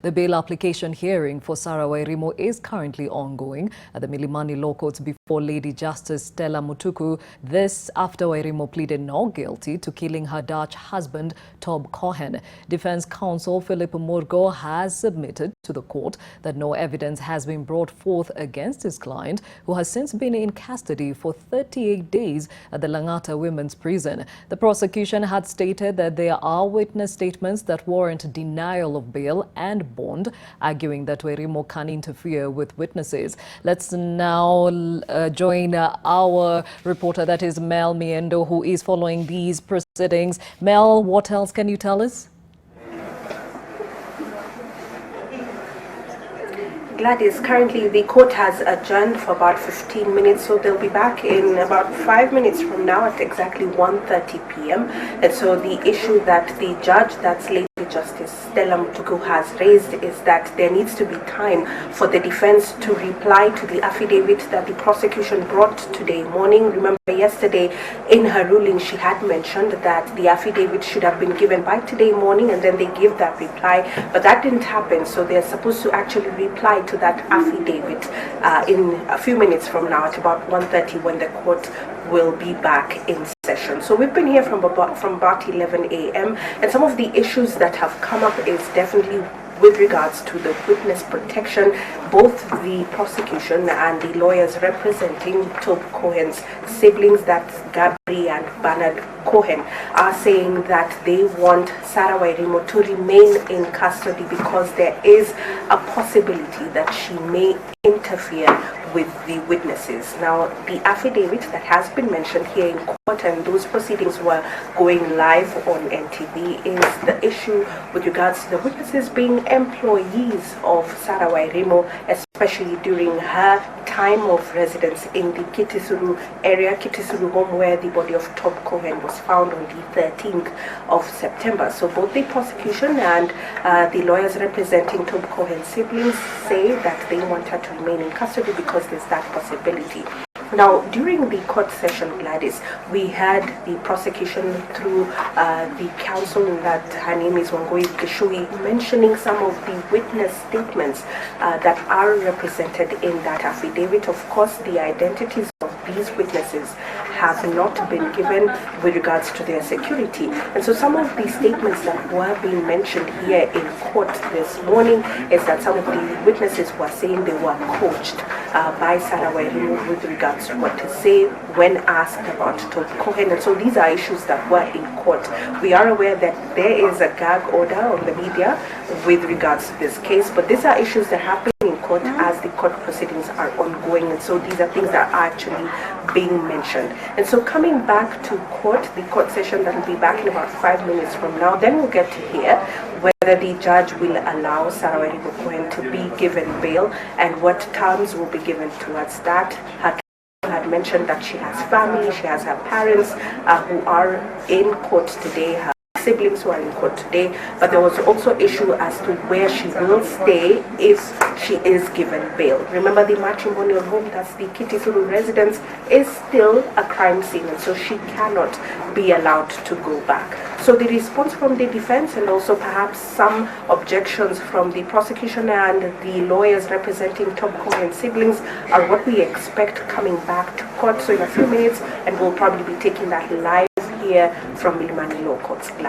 The bail application hearing for Sarah Wairimu is currently ongoing at the Milimani Law Courts before Lady Justice Stella Mutuku. This after Wairimu pleaded not guilty to killing her Dutch husband, Tob Cohen. Defense counsel Philip Murgo has submitted to the court that no evidence has been brought forth against his client, who has since been in custody for 38 days at the Langata Women's Prison. The prosecution had stated that there are witness statements that warrant denial of bail and bond, arguing that Wairimu can interfere with witnesses. Let's now join our reporter, that is Mel Miendo, who is following these proceedings. Mel, what else can you tell us? Gladys, currently the court has adjourned for about 15 minutes, so they'll be back in about 5 minutes from now at exactly 1:30 p.m. And so the issue that the judge, that's Lady Justice Stella Mutuku, has raised is that there needs to be time for the defense to reply to the affidavit that the prosecution brought today morning. Remember, yesterday in her ruling she had mentioned that the affidavit should have been given by today morning, and then they give that reply, but that didn't happen. So they're supposed to actually reply to that affidavit in a few minutes from now at about 1:30, when the court will be back in session. So we've been here from about 11 a.m. and some of the issues that have come up is definitely with regards to the witness protection. Both the prosecution and the lawyers representing Tob Cohen's siblings, that's Gabri and Bernard Cohen, are saying that they want Sarah Wairimu to remain in custody because there is a possibility that she may interfere with the witnesses. Now, the affidavit that has been mentioned here in court, and those proceedings were going live on NTV, is the issue with regards to the witnesses being employees of Sarah Wairimu, especially during her time of residence in the Kitisuru area, Kitisuru home, where the body of Tob Cohen was found on the 13th of September. So both the prosecution and the lawyers representing Tob Cohen's siblings say that they want her to remain in custody because there's that possibility. Now, during the court session, Gladys, we had the prosecution through the counsel, that her name is Wangui Kishui, mentioning some of the witness statements that are represented in that affidavit. Of course, the identities of these witnesses have not been given with regards to their security. And so some of the statements that were being mentioned here in court this morning is that some of the witnesses were saying they were coached by Sarah Wairimu with regards to what to say when asked about Tob Cohen. And so these are issues that were in court. We are aware that there is a gag order on the media with regards to this case, but these are issues that happen in court as the court proceedings are ongoing, and so these are things that are actually being mentioned. And so coming back to court, the court session that will be back in about 5 minutes from now, then we'll get to hear whether the judge will allow Sarah Wairimu Cohen to be given bail and what terms will be given towards that. Her had mentioned that she has family, she has her parents who are in court today, her siblings who are in court today, but there was also issue as to where she will stay if she is given bail. Remember, the matrimonial home, that's the Kitisuru residence, is still a crime scene, and so she cannot be allowed to go back. So the response from the defense, and also perhaps some objections from the prosecution and the lawyers representing Tob Cohen's siblings, are what we expect coming back to court. So in a few minutes, and we'll probably be taking that live here from Milimani Law Courts.